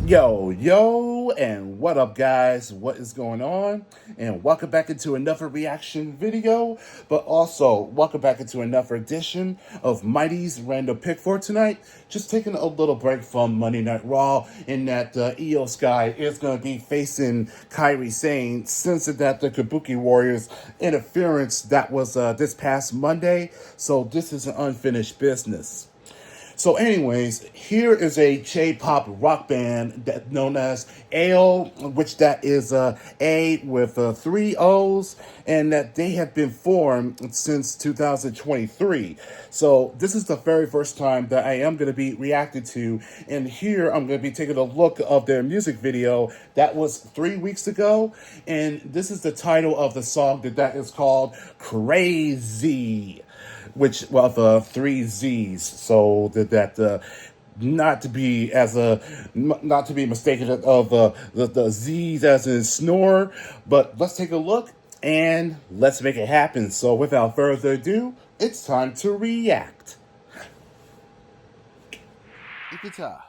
Yo, and what up, guys? What is going on? And welcome back into another reaction video, but also welcome back into another edition of Mighty's Random Pick for tonight. Just taking a little break from Monday Night Raw, in that Io Sky is going to be facing Kairi Sane, since that the Kabuki Warriors interference that was this past Monday. So this is an unfinished business. So, anyways, here is a J-pop rock band that known as Aooo, which that is A with three O's, and that they have been formed since 2023. So this is the very first time that I am going to be reacting to, and here I'm going to be taking a look of their music video that was 3 weeks ago, and this is the title of the song that is called Crazzzy, which well the three Z's, so that not to be not to be mistaken of the Z's as in snore. But let's take a look and let's make it happen. So without further ado, it's time to react. Ikita.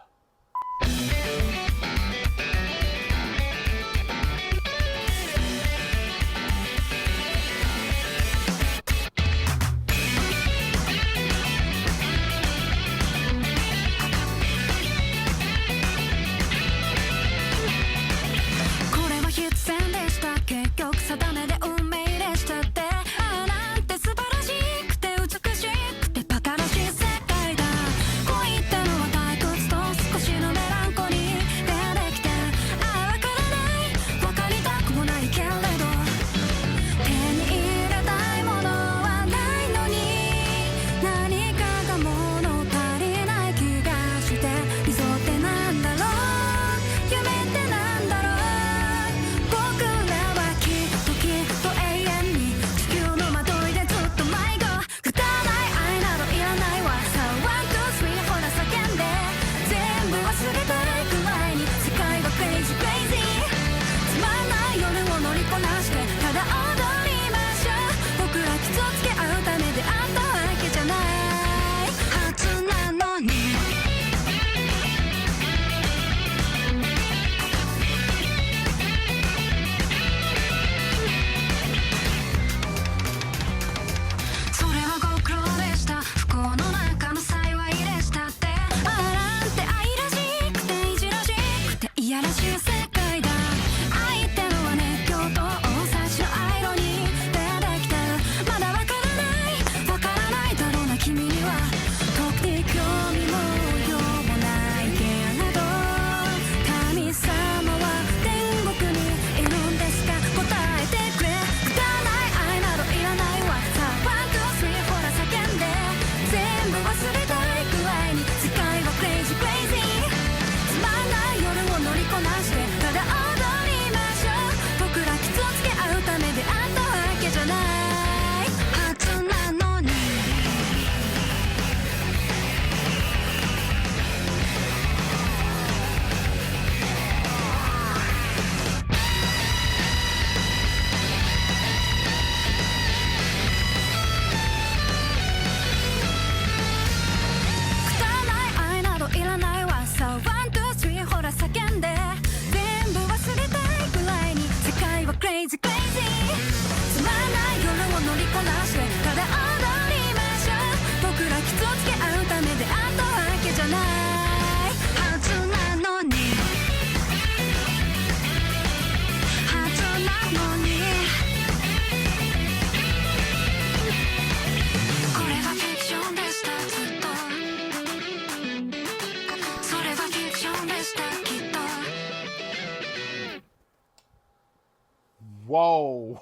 'Whoa.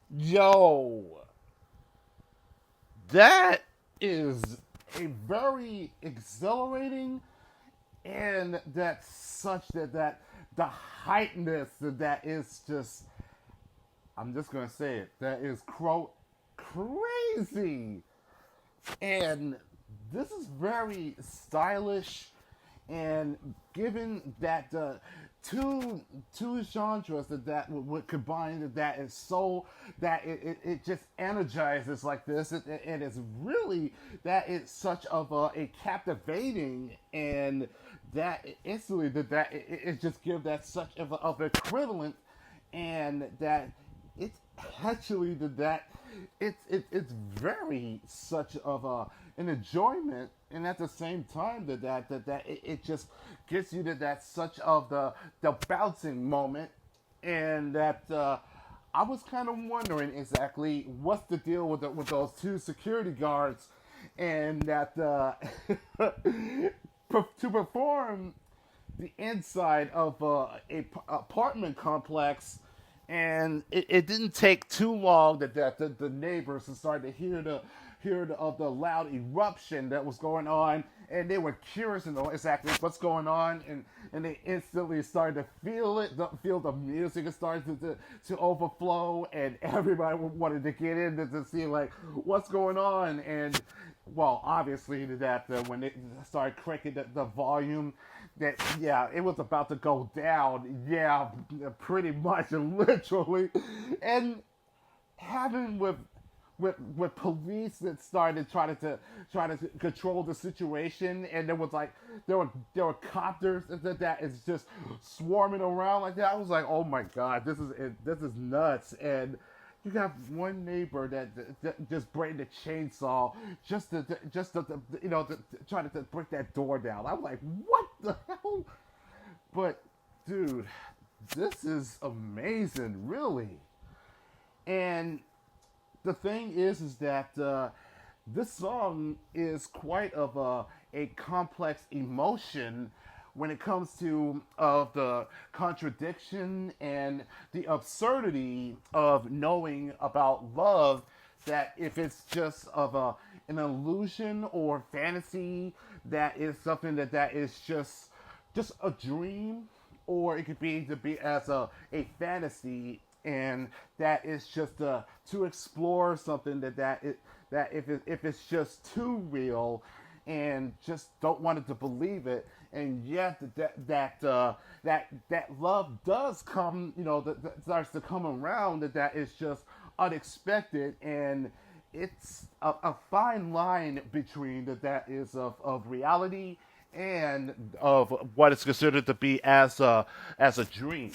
Yo. That is a very exhilarating, and that's such that the hypeness that is just, I'm just gonna say it, that is crazy. And this is very stylish, and given that two two genres that would combine that is so that it just energizes like this. It is really that it's such of a captivating, and that instantly it just gives that such of equivalent, and that it's actually that it's very such of an enjoyment, and at the same time it just gets you to that such of the bouncing moment, and that I was kind of wondering exactly what's the deal with with those two security guards, and that to perform the inside of apartment complex, and it didn't take too long that the neighbors started to of the loud eruption that was going on, and they were curious to know exactly what's going on, and they instantly started to feel the music. It started to overflow, and everybody wanted to get in to see like what's going on. And well, obviously that when they started cranking the volume, that yeah, it was about to go down. Yeah, pretty much, literally, and having with police that started trying to control the situation, and there were copters that is just swarming around like that. I was like, oh my god, this is nuts. And you got one neighbor that just bring the chainsaw just to try to break that door down. I'm like, what the hell? But dude, this is amazing, really. And the thing is that this song is quite of a complex emotion when it comes to the contradiction and the absurdity of knowing about love, that if it's just of an illusion or fantasy, that is something that is just a dream, or it could be to be as a fantasy, and that is just to explore something that if it's just too real and just don't want it to believe it, and yet that love does come, that starts to come around, that is just unexpected, and it's a fine line between that is of reality and of what is considered to be as a dream.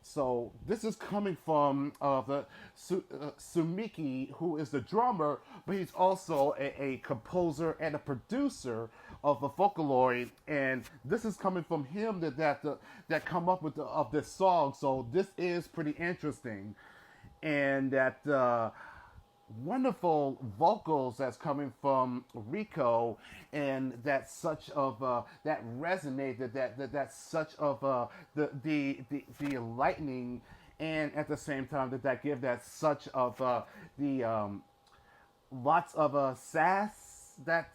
So this is coming from Sumiki, who is the drummer, but he's also a composer and a producer of the Vocaloid, and this is coming from him that come up with of this song. So this is pretty interesting, and that wonderful vocals that's coming from Rico, and that such of that resonated, that such of the enlightening, and at the same time that give that such of the lots of sass that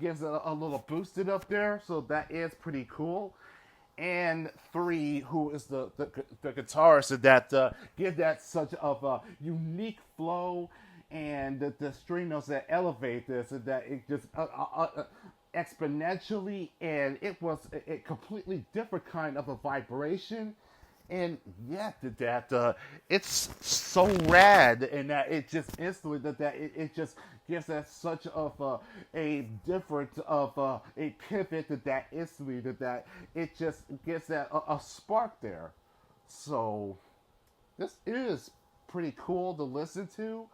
gives a little boosted up there. So that is pretty cool. And three, who is the guitarist that give that such of a unique flow, and the string notes that elevate this, and that it just exponentially, and it was a completely different kind of a vibration. And yeah, that it's so rad, and that it just instantly it just gives that such of a different of a pivot, that instantly that it just gives that a spark there. So this is pretty cool to listen to,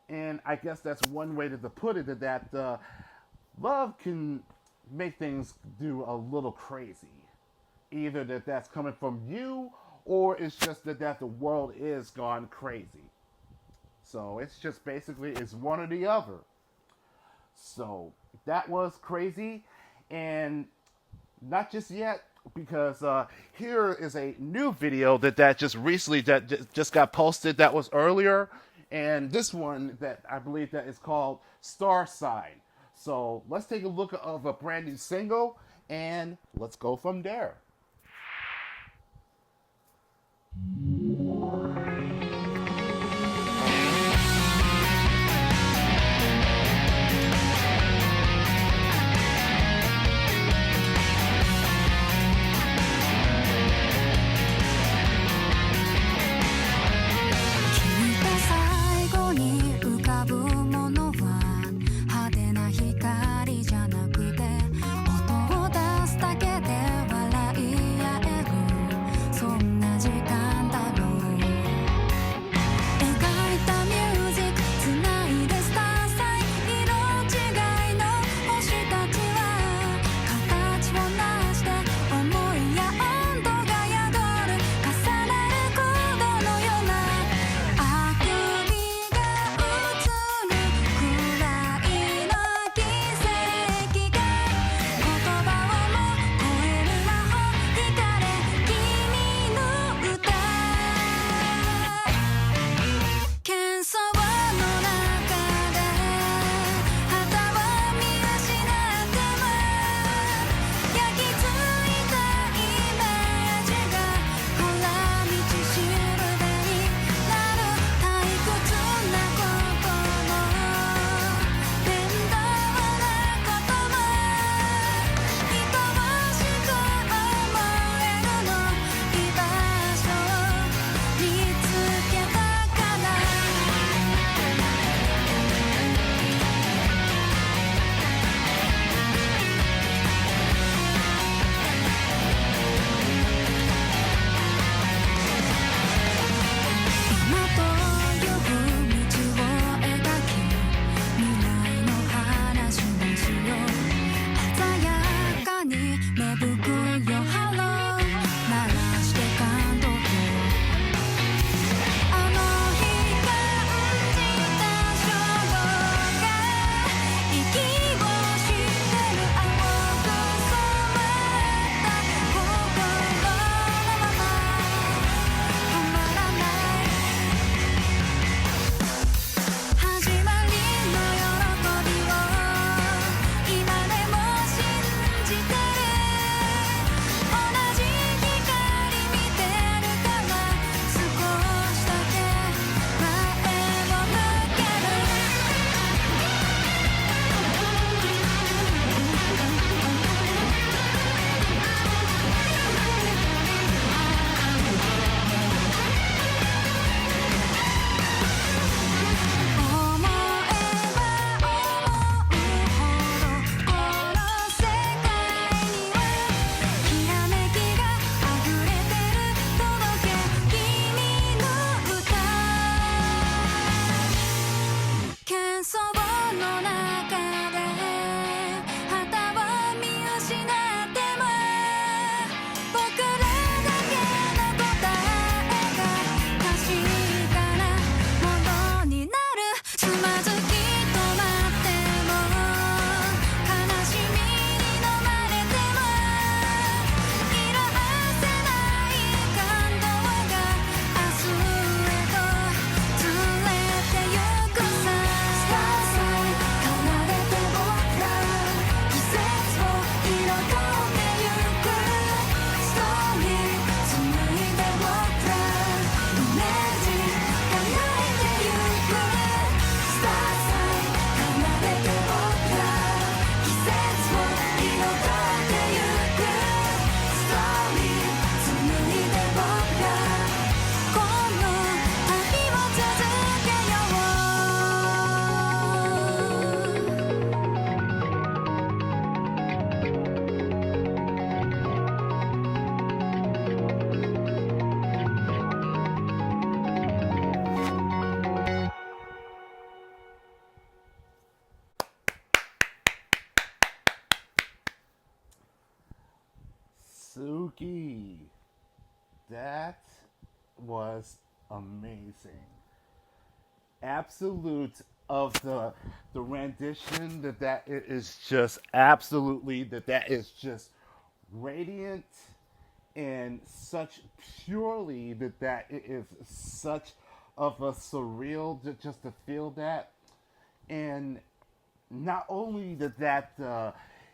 and I guess that's one way to put it, that love can make things do a little crazy. Either that's coming from you, or it's just that the world is gone crazy. So it's just basically it's one or the other. So that was crazy, and not just yet, because here is a new video that just recently just got posted, that was earlier, and this one that I believe that is called Star Sign. So let's take a look of a brand new single, and let's go from there. Suzuki. That was amazing. Absolute of the rendition that it is just absolutely that is just radiant and such purely that it is such of a surreal just to feel that. And not only that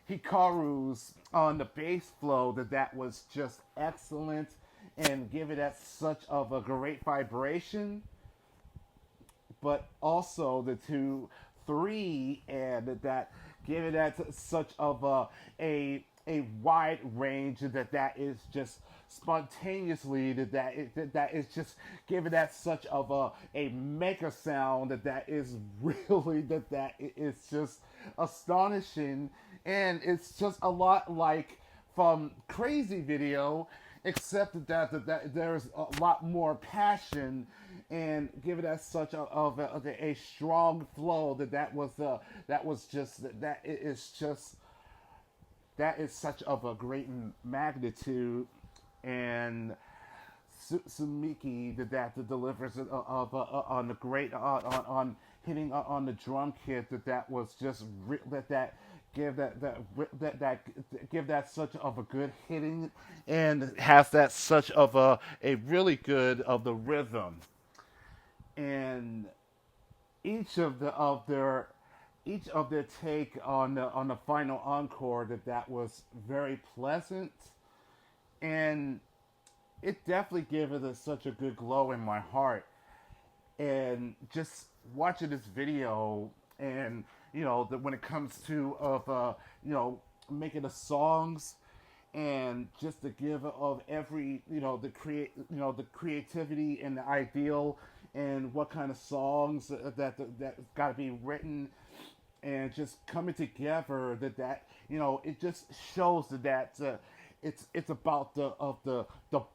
Hikaru's on the bass flow that was just excellent and give it that such of a great vibration, but also the 2 3 and that give it that such of a wide range that is just spontaneously that is just giving that such of a mega sound that is really that it is just astonishing, and it's just a lot like from Crazy video, except that there's a lot more passion and give it as such a strong flow that was just that it is just that is such of a great magnitude. And Sumiki that delivers it on the great on hitting on the drum kit that was just that give that give that such of a good hitting, and has that such of a really good of the rhythm. And each of their take on the final encore that was very pleasant, and it definitely gave it such a good glow in my heart. And just watching this video, and when it comes to making the songs, and just to give of every the creativity and the ideal, and what kind of songs that got to be written, and just coming together that it just shows that it's about the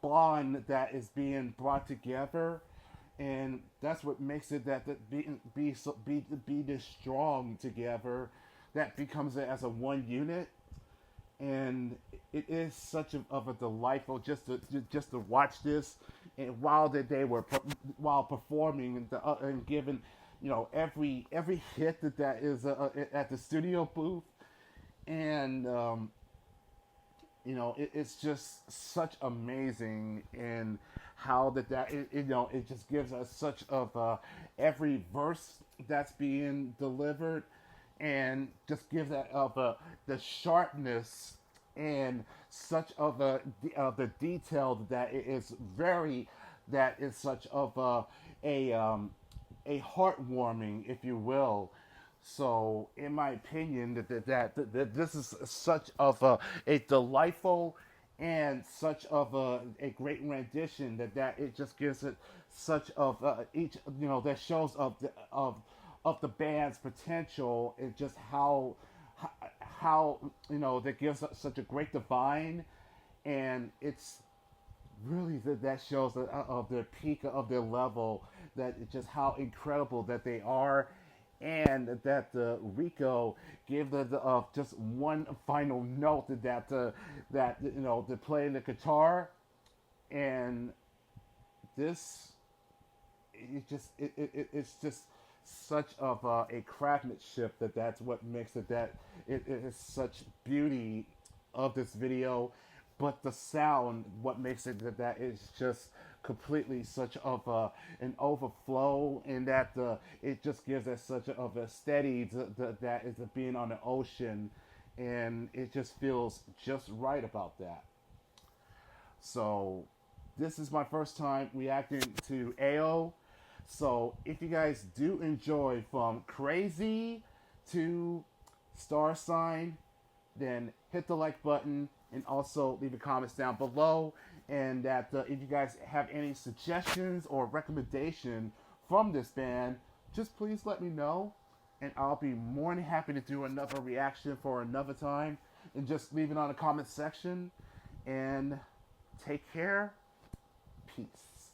bond that is being brought together, and that's what makes it that be this strong together, that becomes it as a one unit. And it is such of a delightful just to watch this, and while they were while performing and giving every hit that is at the studio booth. And it's just such amazing in how it just gives us such of every verse that's being delivered, and just gives that of the sharpness and such of the detail that it is very that is such of a heartwarming, if you will. So, in my opinion, that this is such of a delightful and such of a great rendition that it just gives it such of each that shows of the band's potential, and just how that gives us such a great divine. And it's really that shows of their peak of their level, that it's just how incredible that they are. And that Rico gave the just one final note that to play the guitar. And this it's just such of a craftsmanship that's what makes it that it is such beauty of this video. But the sound, what makes it that is just completely such of an overflow, and that it just gives us such of a steady that is being on the ocean, and it just feels just right about that. So this is my first time reacting to Aooo. So if you guys do enjoy from Crazy to Star Sign, then hit the like button, and also leave the comments down below. And that if you guys have any suggestions or recommendation from this band, just please let me know, and I'll be more than happy to do another reaction for another time. And just leave it on the comment section. And take care. Peace.